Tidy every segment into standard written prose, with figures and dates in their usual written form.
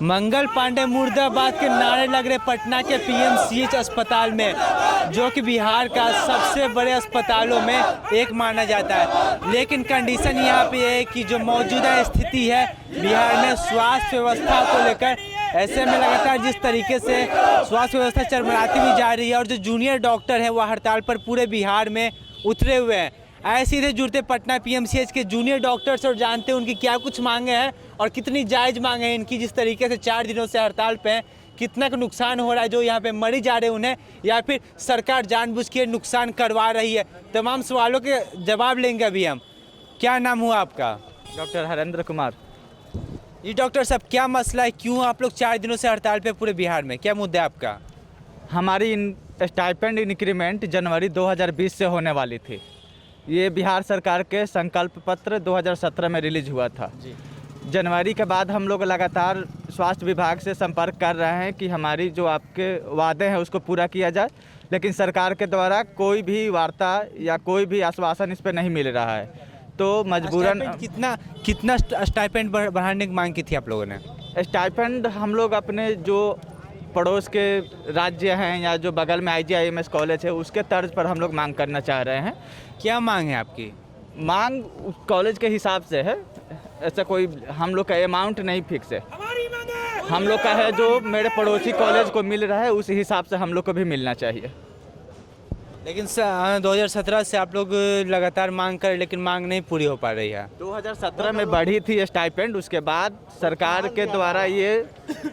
मंगल पांडे मुर्दाबाद के नारे लग रहे पटना के पीएमसीएच अस्पताल में, जो कि बिहार का सबसे बड़े अस्पतालों में एक माना जाता है। लेकिन कंडीशन यहाँ पे है कि जो मौजूदा स्थिति है बिहार में स्वास्थ्य व्यवस्था को लेकर, ऐसे में लगातार जिस तरीके से स्वास्थ्य व्यवस्था चरमराती भी जा रही है और जो जूनियर डॉक्टर हैं वह हड़ताल पर पूरे बिहार में उतरे हुए हैं। ऐसे सीधे जुड़ते पटना पीएमसीएच के जूनियर डॉक्टर्स और जानते हैं उनकी क्या कुछ मांगे हैं और कितनी जायज़ मांगे हैं इनकी। जिस तरीके से 4 दिनों से हड़ताल पे हैं, कितना का नुकसान हो रहा है, जो यहाँ पे मरीज जा रहे हैं उन्हें, या फिर सरकार जानबूझ के नुकसान करवा रही है। तमाम सवालों के जवाब लेंगे अभी हम। क्या नाम हुआ आपका? डॉक्टर हरेंद्र कुमार। जी डॉक्टर साहब, क्या मसला है, क्यों आप लोग 4 दिनों से हड़ताल पे पूरे बिहार में, क्या मुद्दा है आपका? हमारी स्टाइपेंड इंक्रीमेंट जनवरी 2020 से होने वाली थी। ये बिहार सरकार के संकल्प पत्र 2017 में रिलीज हुआ था जी। जनवरी के बाद हम लोग लगातार स्वास्थ्य विभाग से संपर्क कर रहे हैं कि हमारी जो आपके वादे हैं उसको पूरा किया जाए, लेकिन सरकार के द्वारा कोई भी वार्ता या कोई भी आश्वासन इस पर नहीं मिल रहा है। तो मजबूरन कितना स्टाइपेंड बढ़ाने की मांग की थी आप लोगों ने? स्टाइपेंड हम लोग अपने जो पड़ोस के राज्य हैं या जो बगल में IGIMS कॉलेज है उसके तर्ज पर हम लोग मांग करना चाह रहे हैं। क्या मांग है आपकी? मांग कॉलेज के हिसाब से है, ऐसा कोई हम लोग का अमाउंट नहीं फिक्स है। हम लोग का है जो मेरे पड़ोसी कॉलेज को मिल रहा है उस हिसाब से हम लोग को भी मिलना चाहिए। लेकिन 2017 से आप लोग लगातार मांग कर, लेकिन मांग नहीं पूरी हो पा रही है। 2017 में बढ़ी थी स्टाइपेंड, उसके बाद सरकार के द्वारा ये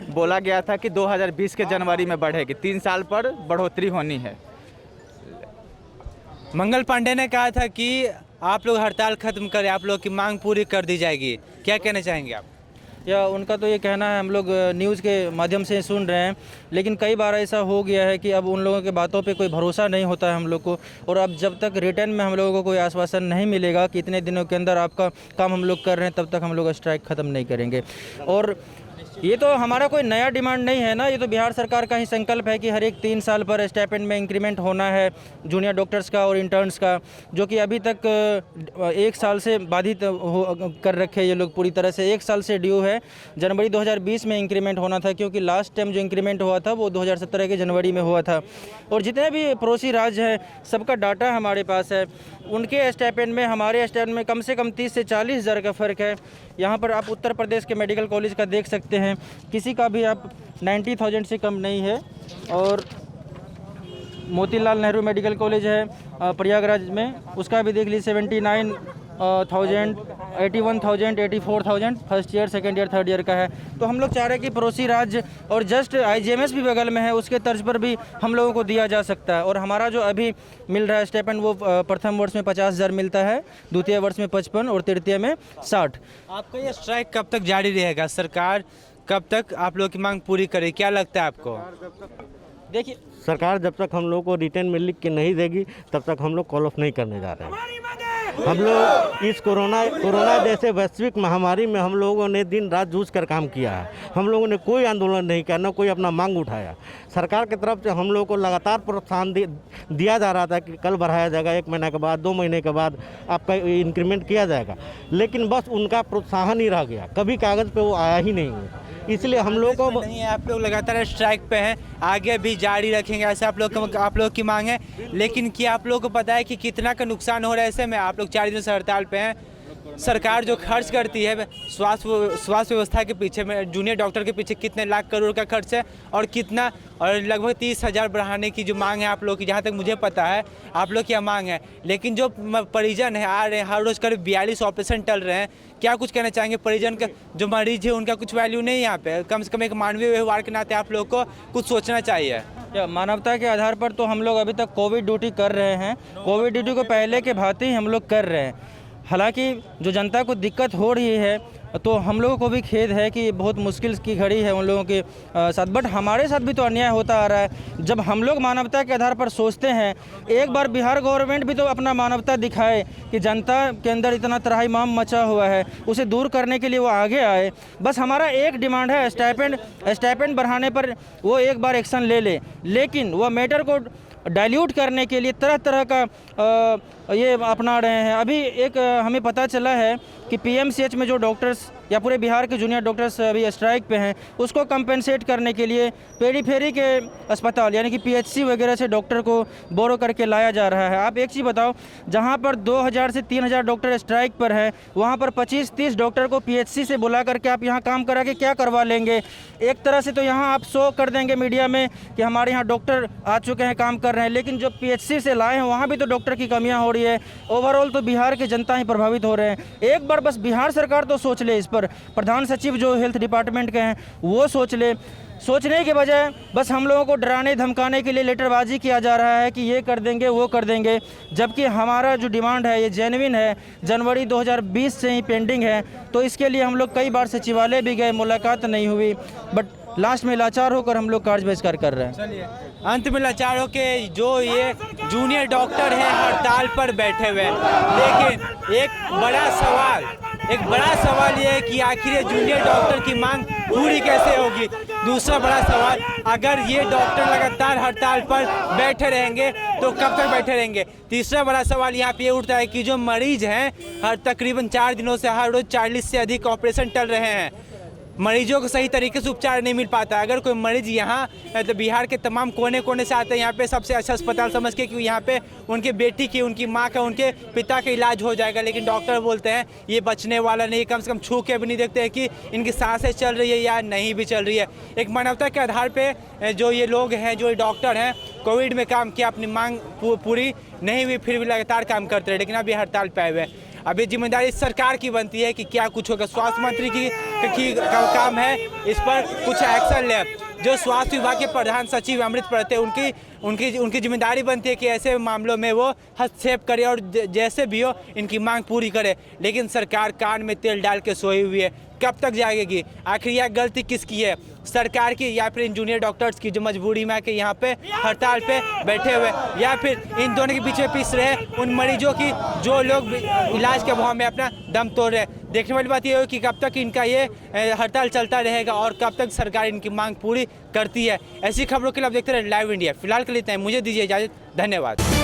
बोला गया था कि 2020 के जनवरी में बढ़ेगी। 3 साल पर बढ़ोतरी होनी है। मंगल पांडे ने कहा था कि आप लोग हड़ताल खत्म करें, आप लोग की मांग पूरी कर दी जाएगी। क्या कहना चाहेंगे आप? या उनका तो ये कहना है, हम लोग न्यूज़ के माध्यम से सुन रहे हैं, लेकिन कई बार ऐसा हो गया है कि अब उन लोगों के बातों पे कोई भरोसा नहीं होता है हम लोग को। और अब जब तक रिटर्न में हम लोगों को कोई आश्वासन नहीं मिलेगा कि इतने दिनों के अंदर आपका काम हम लोग कर रहे हैं, तब तक हम लोग स्ट्राइक ख़त्म नहीं करेंगे। और ये तो हमारा कोई नया डिमांड नहीं है ना, ये तो बिहार सरकार का ही संकल्प है कि हर एक 3 साल पर स्टाइपेंड में इंक्रीमेंट होना है जूनियर डॉक्टर्स का और इंटर्न्स का, जो कि अभी तक 1 साल से बाधित कर रखे ये लोग पूरी तरह से। 1 साल से ड्यू है। जनवरी 2020 में इंक्रीमेंट होना था, क्योंकि लास्ट टाइम जो इंक्रीमेंट हुआ था वो 2017 के जनवरी में हुआ था। और जितने भी पड़ोसी राज्य हैं सबका डाटा हमारे पास है। उनके स्टाइपेंड में हमारे स्टाइपेंड में कम से कम 30 से 40 हज़ार का फ़र्क है। यहाँ पर आप उत्तर प्रदेश के मेडिकल कॉलेज का देख सकते हैं, किसी का भी आप 90,000 से कम नहीं है। और मोतीलाल नेहरू मेडिकल कॉलेज है प्रयागराज में, उसका भी देख लीजिए 79,000, 81,000, 84,000 first year, second year, third year का है। तो हम लोग चाह रहे हैं कि पड़ोसी राज्य और जस्ट IGMS भी बगल में है, उसके तर्ज पर भी हम लोगों को दिया जा सकता है। और हमारा जो अभी मिल रहा है स्टाइपेंड वो प्रथम वर्ष में 50,000 मिलता है, द्वितीय वर्ष में 55 और तृतीय में 60। आपका ये स्ट्राइक कब तक जारी रहेगा? सरकार कब तक आप लोग की मांग पूरी करे, क्या लगता है आपको? देखिए, सरकार जब तक हम लोग को रिटर्न में लिख के नहीं देगी तब तक हम लोग कॉल ऑफ नहीं करने जा रहे हैं। हम लोग इस कोरोना जैसे वैश्विक महामारी में हम लोगों ने दिन रात जूझ कर काम किया है। हम लोगों ने कोई आंदोलन नहीं किया, न कोई अपना मांग उठाया। सरकार की तरफ से हम लोगों को लगातार प्रोत्साहन दिया जा रहा था कि कल बढ़ाया जाएगा, 1 महीने के बाद, 2 महीने के बाद आपका इंक्रीमेंट किया जाएगा, लेकिन बस उनका प्रोत्साहन ही रह गया, कभी कागज़ पे वो आया ही नहीं है। इसलिए हम लोग को नहीं है, आप लोग लगातार स्ट्राइक पे हैं, आगे भी जारी रखेंगे, ऐसे आप लोग की मांग है। लेकिन क्या आप लोग को पता है कि कितना का नुकसान हो रहा है? ऐसे में आप लोग 4 दिनों से हड़ताल पे हैं। सरकार जो खर्च करती है स्वास्थ्य व्यवस्था के पीछे में, जूनियर डॉक्टर के पीछे कितने लाख करोड़ का खर्च है, और कितना, और लगभग 30,000 बढ़ाने की जो मांग है आप लोग की, जहाँ तक मुझे पता है आप लोग की मांग है। लेकिन जो परिजन है आ रहे हैं, हर रोज़ करीब 42 ऑपरेशन टल रहे हैं, क्या कुछ कहना चाहेंगे? परिजन का जो मरीज है उनका कुछ वैल्यू नहीं है यहाँ पे? कम से कम एक मानवीय व्यवहार के नाते आप लोग को कुछ सोचना चाहिए। मानवता के आधार पर तो हम लोग अभी तक कोविड ड्यूटी कर रहे हैं, कोविड ड्यूटी को पहले के भांति हम लोग कर रहे हैं। हालांकि जो जनता को दिक्कत हो रही है तो हम लोगों को भी खेद है कि बहुत मुश्किल की घड़ी है उन लोगों के साथ, बट हमारे साथ भी तो अन्याय होता आ रहा है। जब हम लोग मानवता के आधार पर सोचते हैं, एक बार बिहार गवर्नमेंट भी तो अपना मानवता दिखाए कि जनता के अंदर इतना त्राहिमाम मचा हुआ है, उसे दूर करने के लिए वो आगे आए। बस हमारा एक डिमांड है, स्टाइपेंड बढ़ाने पर वो एक बार एक्शन ले ले, लेकिन वह मैटर को डाइल्यूट करने के लिए तरह तरह का ये अपना रहे हैं। अभी एक हमें पता चला है कि पीएमसीएच में जो डॉक्टर्स या पूरे बिहार के जूनियर डॉक्टर्स अभी स्ट्राइक पे हैं, उसको कंपेंसेट करने के लिए पेरीफेरी के अस्पताल यानी कि पीएचसी वगैरह से डॉक्टर को बोरो करके लाया जा रहा है। आप एक चीज़ बताओ, जहाँ पर 2000 से 3000 डॉक्टर स्ट्राइक पर हैं, वहाँ पर 25-30 डॉक्टर को पीएचसी से बुला करके आप यहाँ काम करा के क्या करवा लेंगे? एक तरह से तो यहाँ आप शो कर देंगे मीडिया में कि हमारे यहाँ डॉक्टर आ चुके हैं, काम कर रहे हैं, लेकिन जो पीएचसी से लाए हैं वहाँ भी तो डॉक्टर की कमियाँ हो रही है। ओवरऑल तो बिहार की जनता ही प्रभावित हो रहे हैं। एक बार बस बिहार सरकार तो सोच ले इस पर, प्रधान सचिव जो हेल्थ डिपार्टमेंट के हैं वो सोच ले। सोचने के बजाय बस हम लोगों को डराने धमकाने के लिए लेटरबाजी किया जा रहा है कि ये कर देंगे वो कर देंगे, जबकि हमारा जो डिमांड है ये जेन्युइन है, जनवरी 2020 से ही पेंडिंग है। तो इसके लिए हम लोग कई बार सचिवालय भी गए, मुलाकात नहीं हुई, बट लास्ट में लाचार होकर हम लोग कार्य बहिष्कार कर रहे हैं। चलिए, अंत में लाचारों के जो ये जूनियर डॉक्टर हैं हड़ताल पर बैठे हुए हैं, लेकिन एक बड़ा सवाल ये है कि आखिर ये जूनियर डॉक्टर की मांग पूरी कैसे होगी। दूसरा बड़ा सवाल, अगर ये डॉक्टर लगातार हड़ताल पर बैठे रहेंगे तो कब तक बैठे रहेंगे। तीसरा बड़ा सवाल यहाँ पे ये उठता है कि जो मरीज हैं हर तकरीबन 4 दिनों से हर रोज 40 से अधिक ऑपरेशन चल रहे हैं, मरीजों को सही तरीके से उपचार नहीं मिल पाता। अगर कोई मरीज यहाँ तो बिहार के तमाम कोने कोने से आते हैं यहाँ पे सबसे अच्छा अस्पताल समझ के कि यहाँ पे उनके बेटी की, उनकी माँ का, उनके पिता का इलाज हो जाएगा, लेकिन डॉक्टर बोलते हैं ये बचने वाला नहीं, कम से कम छू के भी नहीं देखते हैं कि इनकी सांसें चल रही है या नहीं भी चल रही है। एक मानवता के आधार पर जो ये लोग हैं, जो डॉक्टर हैं, कोविड में काम किया, अपनी मांग पूरी नहीं हुई, फिर भी लगातार काम करते रहे, लेकिन अभी हड़ताल पे आए हुए हैं। अभी जिम्मेदारी सरकार की बनती है कि क्या कुछ होगा। स्वास्थ्य मंत्री की काम है इस पर कुछ एक्शन ले। जो स्वास्थ्य विभाग के प्रधान सचिव अमृत प्रते उनकी जिम्मेदारी बनती है कि ऐसे मामलों में वो हस्तक्षेप करे और जैसे भी हो इनकी मांग पूरी करे, लेकिन सरकार कान में तेल डाल के सोई हुई है। कब तक जाएगी? आखिर यह गलती किसकी है, सरकार की या फिर इन जूनियर डॉक्टर्स की जो मजबूरी में आके यहाँ पे हड़ताल पे बैठे हुए, या फिर इन दोनों के पीछे पीस रहे उन मरीजों की जो लोग इलाज के अभाव में अपना दम तोड़ रहे। देखने वाली बात यह है कि कब तक इनका ये हड़ताल चलता रहेगा और कब तक सरकार इनकी मांग पूरी करती है। ऐसी खबरों के लिए आप देखते रहे लाइव इंडिया। फिलहाल के लिए मुझे दीजिए इजाज़त, धन्यवाद।